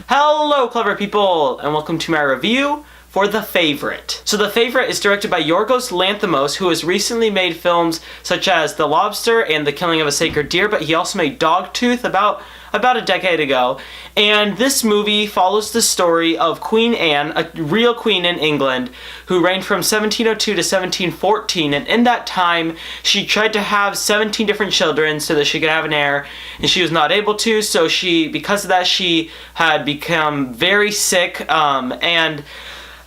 Hello, clever people, and welcome to my review for The Favorite. So The Favorite is directed by Yorgos Lanthimos, who has recently made films such as The Lobster and The Killing of a Sacred Deer, but he also made Dogtooth about a decade ago. And this movie follows the story of Queen Anne, a real queen in England, who reigned from 1702 to 1714, and in that time she tried to have 17 different children so that she could have an heir, and she was not able to, so because of that she had become very sick, and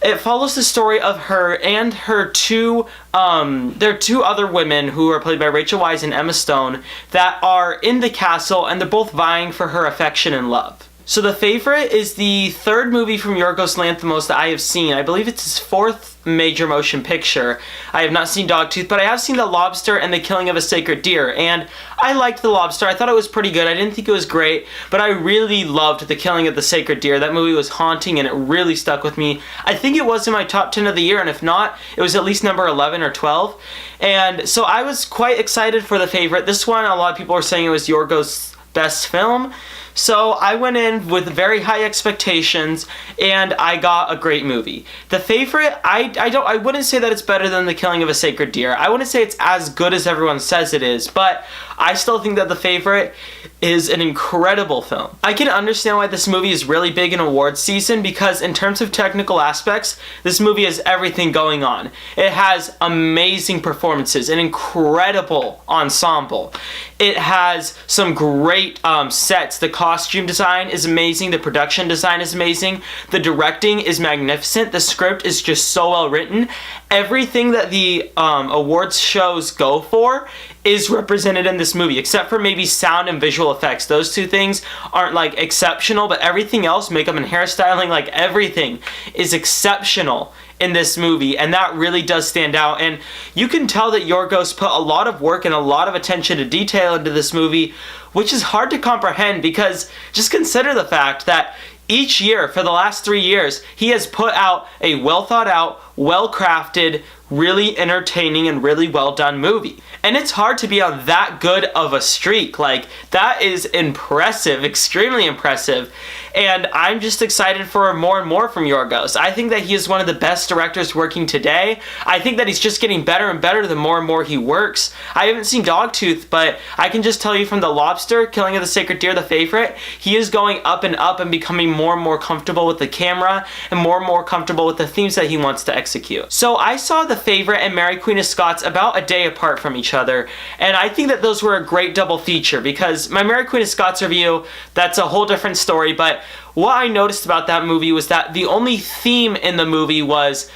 it follows the story of her and her two other women who are played by Rachel Weisz and Emma Stone that are in the castle, and they're both vying for her affection and love. So The Favorite is the third movie from Yorgos Lanthimos that I have seen. I believe it's his fourth major motion picture. I have not seen Dogtooth, but I have seen The Lobster and The Killing of a Sacred Deer, and I liked The Lobster. I thought it was pretty good. I didn't think it was great, but I really loved The Killing of the Sacred Deer. That movie was haunting, and it really stuck with me. I think it was in my top 10 of the year, and if not, it was at least number 11 or 12. And so I was quite excited for The Favorite. This one, a lot of people were saying it was Yorgos' best film. So I went in with very high expectations, and I got a great movie. The Favorite, I wouldn't say that it's better than The Killing of a Sacred Deer. I wouldn't say it's as good as everyone says it is, but I still think that The Favorite is an incredible film. I can understand why this movie is really big in awards season, because in terms of technical aspects, this movie has everything going on. It has amazing performances, an incredible ensemble. It has some great sets. The costume design is amazing. The production design is amazing. The directing is magnificent. The script is just so well written. Everything that the awards shows go for is represented in this movie, except for maybe sound and visual effects. Those two things aren't like exceptional, but everything else, makeup and hairstyling, like everything is exceptional in this movie, and that really does stand out. And you can tell that Yorgos put a lot of work and a lot of attention to detail into this movie, which is hard to comprehend, because just consider the fact that each year for the last 3 years he has put out a well thought out, well crafted, really entertaining, and really well done movie. And it's hard to be on that good of a streak. Like, that is impressive, extremely impressive. And I'm just excited for more and more from Yorgos. I think that he is one of the best directors working today. I think that he's just getting better and better the more and more he works. I haven't seen Dogtooth, but I can just tell you from The Lobster, Killing of the Sacred Deer, The Favorite, he is going up and becoming more and more comfortable with the camera and more comfortable with the themes that he wants to execute. So I saw The Favorite and Mary Queen of Scots about a day apart from each other, and I think that those were a great double feature, because my Mary Queen of Scots review, that's a whole different story, but what I noticed about that movie was that the only theme in the movie was,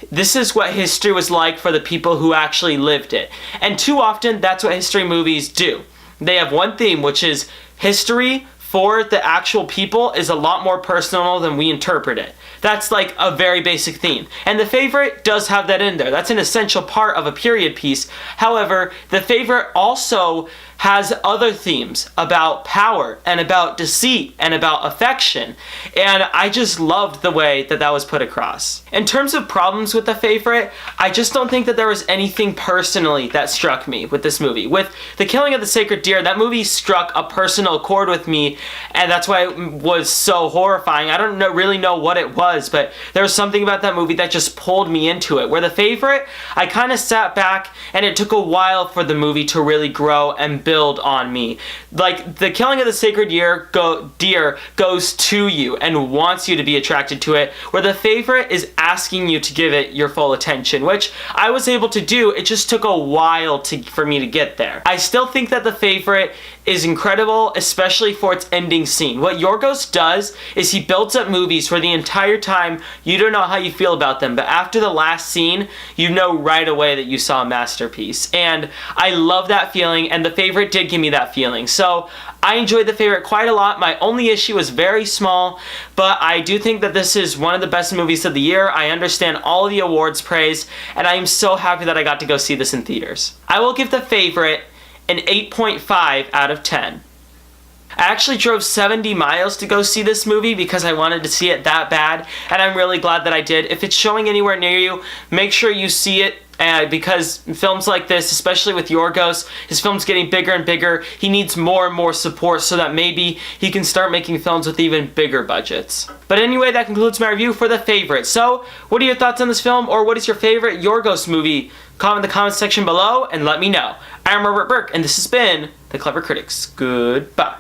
this is what history was like for the people who actually lived it. And too often, that's what history movies do. They have one theme, which is history for the actual people is a lot more personal than we interpret it. That's like a very basic theme. And The Favorite does have that in there. That's an essential part of a period piece. However, The Favorite also has other themes about power and about deceit and about affection. And I just loved the way that that was put across. In terms of problems with The Favorite, I just don't think that there was anything personally that struck me with this movie. With The Killing of the Sacred Deer, that movie struck a personal chord with me, and that's why it was so horrifying. I don't really know what it was, but there was something about that movie that just pulled me into it. Where The Favorite, I kind of sat back, and it took a while for the movie to really grow and build on me. Like, The Killing of the Sacred Deer goes to you and wants you to be attracted to it, where The Favorite is asking you to give it your full attention, which I was able to do. It just took a while for me to get there. I still think that The Favorite is incredible, especially for its ending scene. What Yorgos does is he builds up movies for the entire time you don't know how you feel about them, but after the last scene, you know right away that you saw a masterpiece. And I love that feeling, and The Favorite did give me that feeling. So I enjoyed The Favorite quite a lot. My only issue is very small, but I do think that this is one of the best movies of the year. I understand all of the awards praise, and I am so happy that I got to go see this in theaters. I will give The Favorite an 8.5 out of 10. I actually drove 70 miles to go see this movie because I wanted to see it that bad, and I'm really glad that I did. If it's showing anywhere near you, make sure you see it because films like this, especially with Yorgos, his film's getting bigger and bigger. He needs more and more support so that maybe he can start making films with even bigger budgets. But anyway, that concludes my review for The Favorite. So, what are your thoughts on this film, or what is your favorite Yorgos movie? Comment in the comments section below and let me know. I'm Robert Burke, and this has been The Clever Critics. Goodbye.